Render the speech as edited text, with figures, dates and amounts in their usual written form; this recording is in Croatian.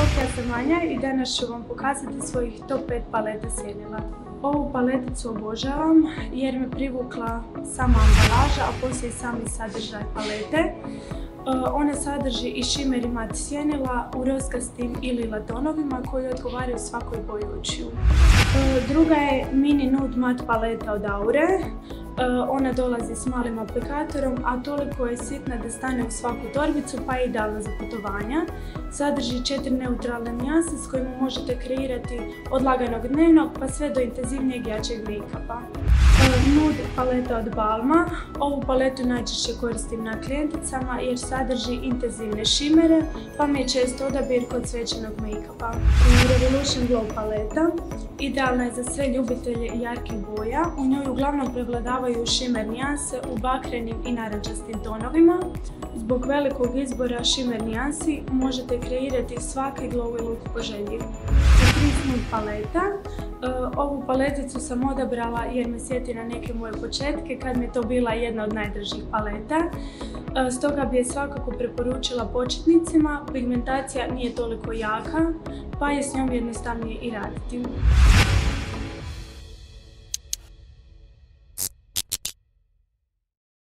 Ja sam Anja i danas ću vam pokazati svojih top 5 paleta sjenila. Ovu paleticu obožavam jer me privukla sama ambalaža, a poslije i sami sadržaj palete. Ona sadrži i šimer i mat sjenila u roskastim i lila tonovima koji odgovaraju svakoj boji očiju. Druga je mini nude mat paleta od Aure. Ona dolazi s malim aplikatorom, a toliko je sitna da stane u svaku torbicu pa je idealna za putovanja. Sadrži 4 neutralne nijanse s kojima možete kreirati od laganog dnevnog pa sve do intenzivnijeg jačeg make-upa. Nude paleta od Balma. Ovu paletu najčešće koristim na klijenticama jer sadrži intenzivne šimere pa mi je često odabir kod svečanog make-upa. Revolution Glow paleta. Idealna je za sve ljubitelje jarkih boja. U njoj uglavnom prevladavaju šimer nijanse u bakrenim i narančastim tonovima. Zbog velikog izbora šimer nijansi možete kreirati svaki glowy look po želji. Catrice Nude paleta. Ovu paleticu sam odabrala jer me sjeti na neke moje početke kad mi je to bila jedna od najdražih paleta. Stoga bi je svakako preporučila početnicima, pigmentacija nije toliko jaka pa je s njom jednostavnije i raditi.